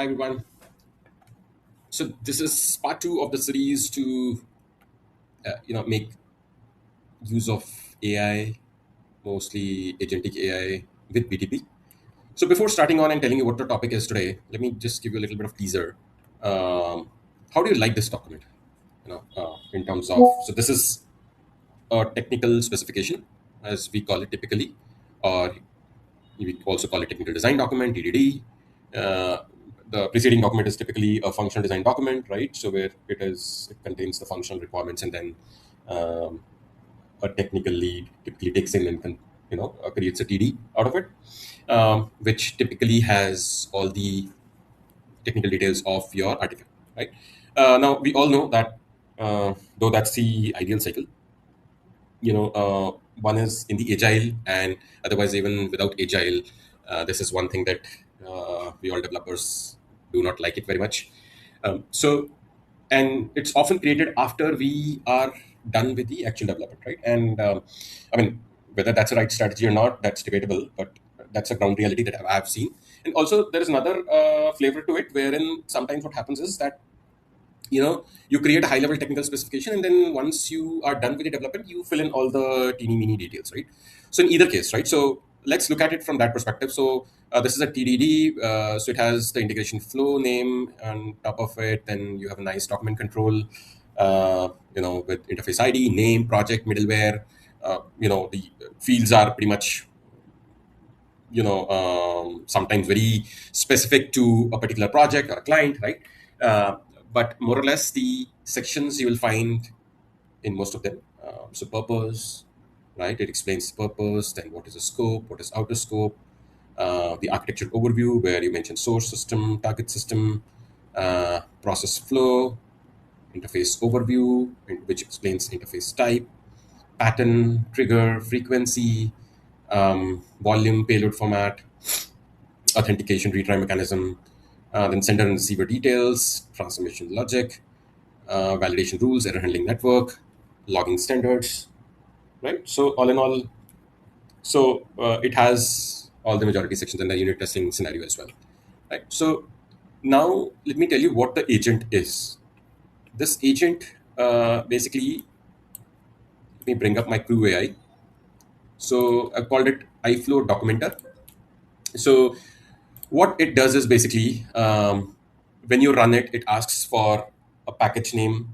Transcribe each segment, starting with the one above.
Hi everyone. So this is part two of the series to make use of AI, mostly agentic AI with BTP. So before starting on and telling you what the topic is today, let me just give you a little bit of teaser. How do you like this document? In terms of this is a technical specification, as we call it typically, or we also call it technical design document (TDD). Uh, the preceding document is typically a functional design document, right? So where it contains the functional requirements, and then um, a technical lead typically takes in and creates a TD out of it, which typically has all the technical details of your artifact, right? Now we all know that though that's the ideal cycle, one is in the agile, and otherwise even without agile, this is one thing that we all developers do not like it very much. And it's often created after we are done with the actual development, right? And I mean, whether that's the right strategy or not, that's debatable, but that's a ground reality that I've seen. And also there is another flavor to it, wherein sometimes what happens is that you create a high level technical specification, and then once you are done with the development, you fill in all the teeny mini details, right? So in either case, right, so let's look at it from that perspective. So this is a TDD, so it has the integration flow name on top of it. Then you have a nice document control, with interface ID, name, project, middleware. The fields are pretty much sometimes very specific to a particular project or a client, right? But more or less the sections you will find in most of them. So purpose, right? It explains the purpose, then what is the scope, what is outer scope, the architecture overview where you mention source system, target system, process flow, interface overview, which explains interface type, pattern, trigger, frequency, volume, payload format, authentication, retry mechanism, then sender and receiver details, transformation logic, validation rules, error handling network, logging standards, right? So all in all, it has all the majority sections and the unit testing scenario as well, right? So now let me tell you what the agent is. This agent basically, let me bring up my CrewAI. So I called it IFlow documenter. So what it does is basically, when you run it, it asks for a package name,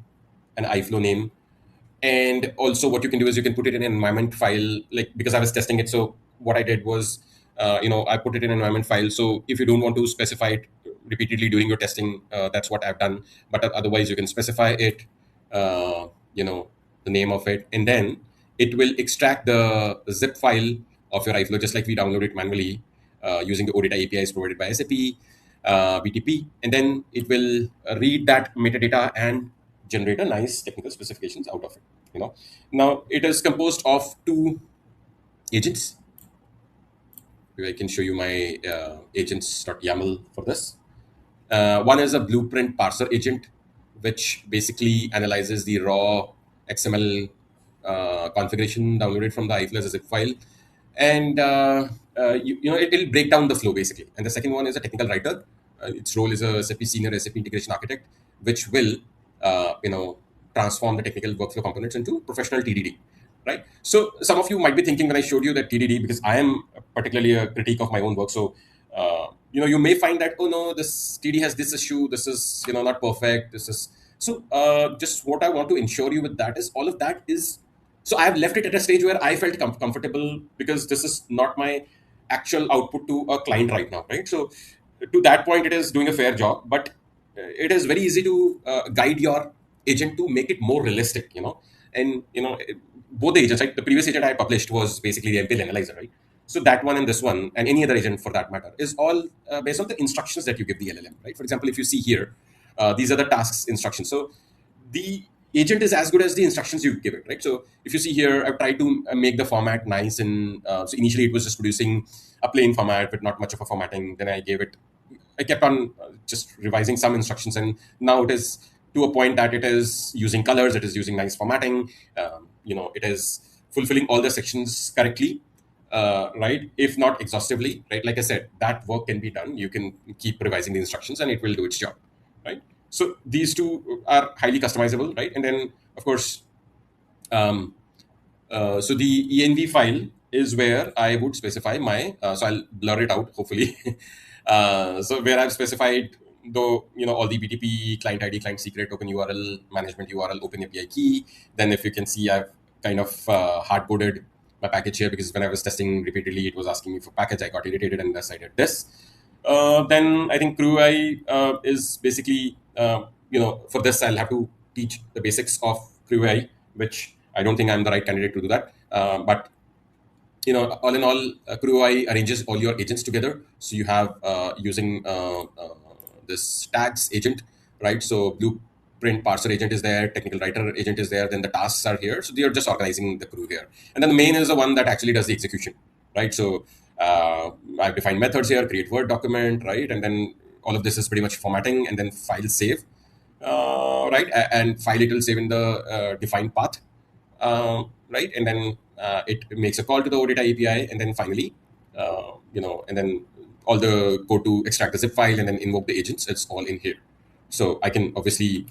an iflow name, and also what you can do is you can put it in an environment file, like, because I was testing it. So what I did was, I put it in an environment file. So if you don't want to specify it repeatedly during your testing, that's what I've done. But otherwise you can specify it, uh, you know the name of it, and then it will extract the zip file of your iflow just like we download it manually, using the OData APIs provided by SAP BTP, and then it will read that metadata and generate a nice technical specifications out of it. Now it is composed of two agents. I can show you my agents.yaml for this. One is a blueprint parser agent, which basically analyzes the raw XML configuration downloaded from the IFlows as a zip file, and it'll break down the flow basically. And the second one is a technical writer. Its role is a SAP senior SAP integration architect, which will transform the technical workflow components into professional TDD. Right. So some of you might be thinking when I showed you that TDD, because I am particularly a critique of my own work. So you may find that, oh no, this TD has this issue, this is not perfect, this is so. Just what I want to ensure you with that is all of that is, so I have left it at a stage where I felt comfortable, because this is not my actual output to a client right now, right? So to that point, it is doing a fair job, but it is very easy to guide your agent to make it more realistic, and both the agents, right? The previous agent I published was basically the MPL analyzer, right? So that one and this one and any other agent for that matter is all based on the instructions that you give the LLM, right? For example, if you see here, these are the tasks instructions. So the agent is as good as the instructions you give it, right? So if you see here, I've tried to make the format nice, and so initially it was just producing a plain format with not much of a formatting. Then I kept on just revising some instructions, and now it is to a point that it is using colors, it is using nice formatting, it is fulfilling all the sections correctly. right? If not exhaustively, right? Like I said, that work can be done. You can keep revising the instructions and it will do its job, right? So these two are highly customizable, right? And then, of course, um, so the env file is where I would specify my, so I'll blur it out, hopefully. So where I've specified, though, all the BTP, client ID, client secret, open URL, management URL, open API key. Then if you can see, I've kind of hard-coded my package here, because when I was testing repeatedly, it was asking me for package. I got irritated and decided this. Then I think CrewAI is basically, for this, I'll have to teach the basics of CrewAI, which I don't think I'm the right candidate to do that. But all in all, CrewAI arranges all your agents together. So you have using this tags agent, right? So blueprint parser agent is there, technical writer agent is there, then the tasks are here. So you're just organizing the crew here. And then the main is the one that actually does the execution, right? So I've defined methods here, create Word document, right? And then all of this is pretty much formatting, and then file save, right? And file it will save in the defined path, right? And then it makes a call to the OData API, and then finally, and then all the code to extract the zip file and then invoke the agents. It's all in here. So I can obviously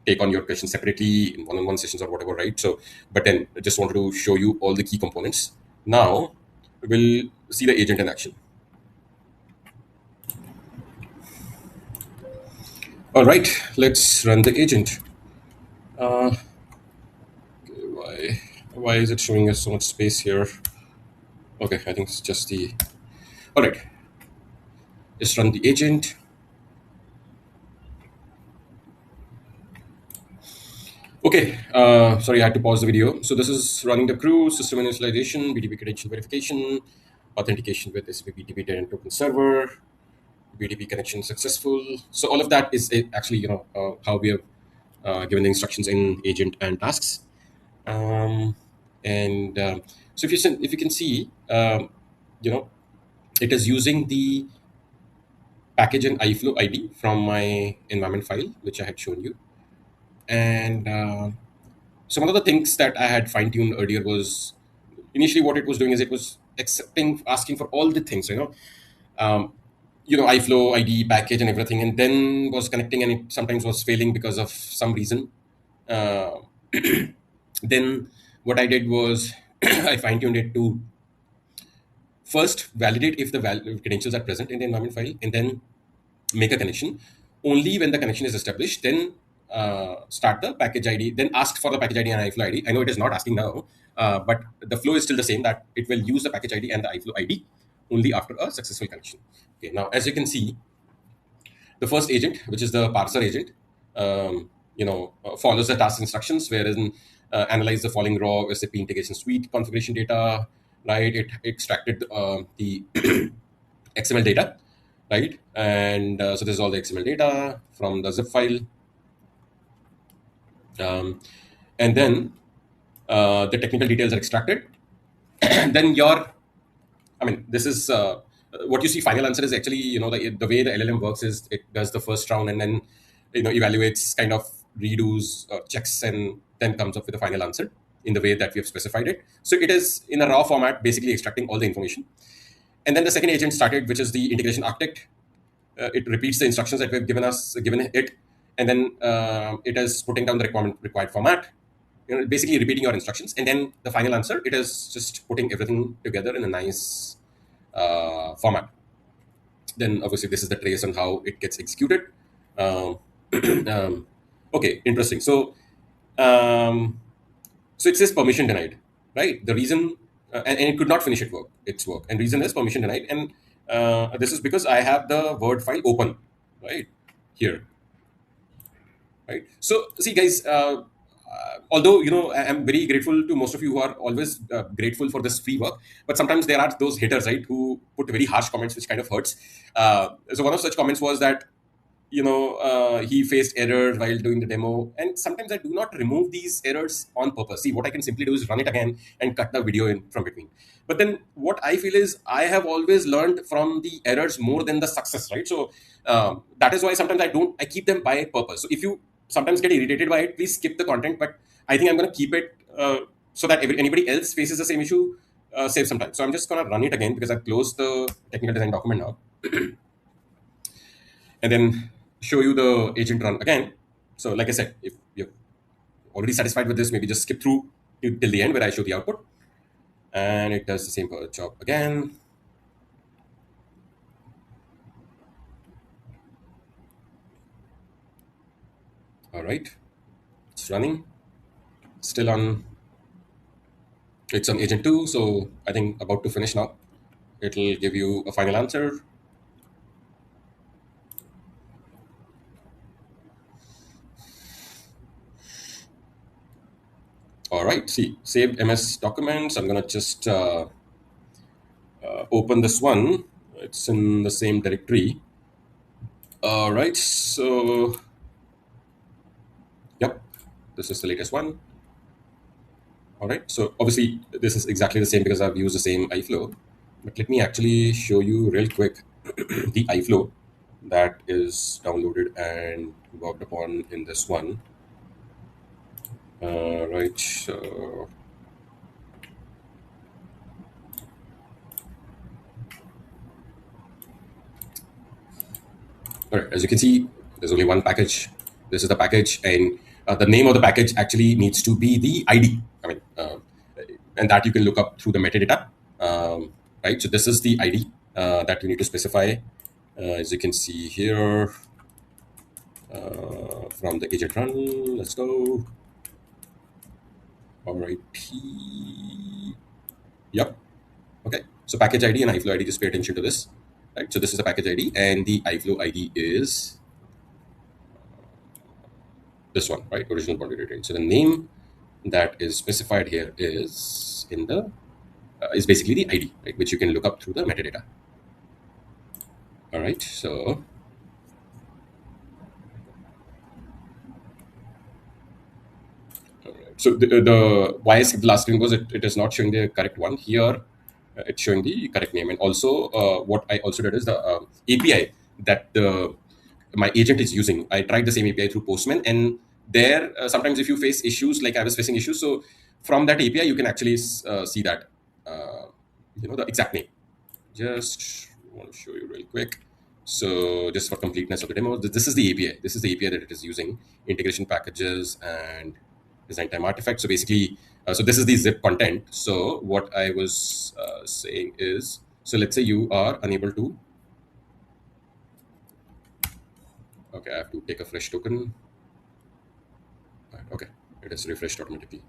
take on your question separately in one-on-one sessions or whatever, right? So, but then I just wanted to show you all the key components. Now we'll see the agent in action. All right, let's run the agent. Why is it showing us so much space here? Okay, I think it's just the. All right, just run the agent. Okay, sorry, I had to pause the video. So this is running the crew, system initialization, BTP credential verification, authentication with SAP BTP tenant token server, BTP connection successful. So all of that is actually, how we have given the instructions in agent and tasks. And so if you can see, it is using the package and Iflow ID from my environment file, which I had shown you. And so one of the things that I had fine-tuned earlier was, initially what it was doing is it was asking for all the things, Iflow ID package and everything, and then was connecting, and it sometimes was failing because of some reason. Then what I did was I fine-tuned it to first validate if the credentials are present in the environment file, and then make a connection. Only when the connection is established, then start the package ID, then ask for the package ID and Iflow ID. I know it is not asking now, but the flow is still the same, that it will use the package ID and the Iflow ID only after a successful connection. Okay, now as you can see, the first agent, which is the parser agent, follows the task instructions, wherein analyze the following raw SAP integration suite configuration data, right? It extracted the XML data, right? And so this is all the XML data from the zip file. And then the technical details are extracted. And then this is what you see final answer is actually, the way the LLM works is it does the first round and then, evaluates, kind of redos, checks, and then comes up with the final answer in the way that we have specified it. So it is in a raw format, basically extracting all the information. And then the second agent started, which is the integration architect. It repeats the instructions that we've given it, and then it is putting down the required format, basically repeating your instructions. And then the final answer, it is just putting everything together in a nice format. Then obviously this is the trace on how it gets executed. Okay, interesting. So it says permission denied, right? The reason, and it could not finish its work, and reason is permission denied. And this is because I have the Word file open, right here, right? So see, guys, although I'm very grateful to most of you who are always grateful for this free work, but sometimes there are those haters, right, who put very harsh comments, which kind of hurts. So one of such comments was that he faced errors while doing the demo, and sometimes I do not remove these errors on purpose. See, what I can simply do is run it again and cut the video in from between. But then what I feel is I have always learned from the errors more than the success, right? So that is why sometimes I keep them by purpose. So if you sometimes get irritated by it, please skip the content. But I think I'm going to keep it so that anybody else faces the same issue, save some time. So I'm just going to run it again because I've closed the technical design document now, and then show you the agent run again. So like I said, if you're already satisfied with this, maybe just skip through till the end where I show the output, and it does the same job again. All right, it's running. Still on. It's on agent 2, so I think about to finish now. It'll give you a final answer. All right, see, saved MS documents. I'm gonna just open this one. It's in the same directory. All right, so yep, this is the latest one. All right, so obviously this is exactly the same because I've used the same iFlow. But let me actually show you real quick the iFlow that is downloaded and worked upon in this one. Right, so all right, as you can see, there's only one package. This is the package, and the name of the package actually needs to be the ID. I mean, and that you can look up through the metadata, right? So this is the ID that you need to specify. As you can see here, from the agent run, let's go. All right. Yep. Okay. So package ID and iFlow ID, just pay attention to this. Right. So this is the package ID, and the iFlow ID is this one, right? Original boundary range. So the name that is specified here is in the is basically the ID, right, which you can look up through the metadata. All right. So so the why I skipped the last screen was it is not showing the correct one here. It's showing the correct name, and also what I also did is the API that the my agent is using. I tried the same API through Postman, and there sometimes if you face issues like I was facing issues, so from that API you can actually see that the exact name. Just want to show you real quick. So just for completeness of the demo, this is the API. This is the API that it is using. Integration packages and design time artifact. So basically, so this is the zip content. So what I was saying is, so let's say you are unable to. Okay, I have to take a fresh token. Right, okay, it is refreshed automatically.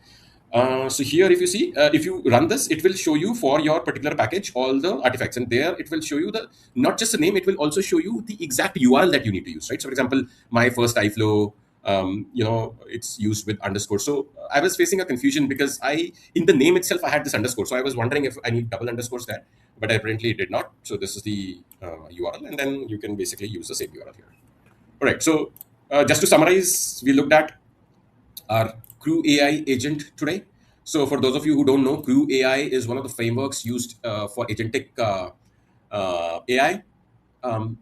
So here, if you see, if you run this, it will show you for your particular package all the artifacts, and there it will show you the not just the name, it will also show you the exact URL that you need to use, right? So, for example, my first iFlow, it's used with underscore. So I was facing a confusion because in the name itself, I had this underscore. So I was wondering if I need double underscores there, but apparently it did not. So this is the URL, and then you can basically use the same URL here. All right. So just to summarize, we looked at our CrewAI agent today. So for those of you who don't know, CrewAI is one of the frameworks used for agentic AI. Um,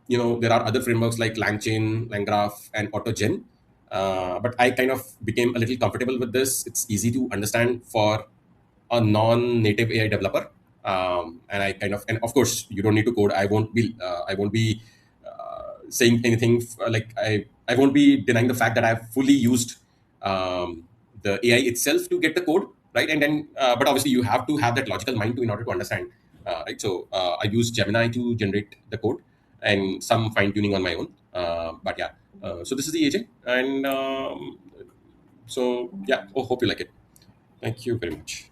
there are other frameworks like LangChain, LangGraph, and AutoGen. But I kind of became a little comfortable with this. It's easy to understand for a non-native AI developer. And I kind of, and of course, you don't need to code. I won't be saying anything I won't be denying the fact that I've fully used the AI itself to get the code, right? And then, but obviously, you have to have that logical mind to in order to understand, right? So I use Gemini to generate the code and some fine tuning on my own. But yeah, so this is the agent, and so yeah. Oh, hope you like it. Thank you very much.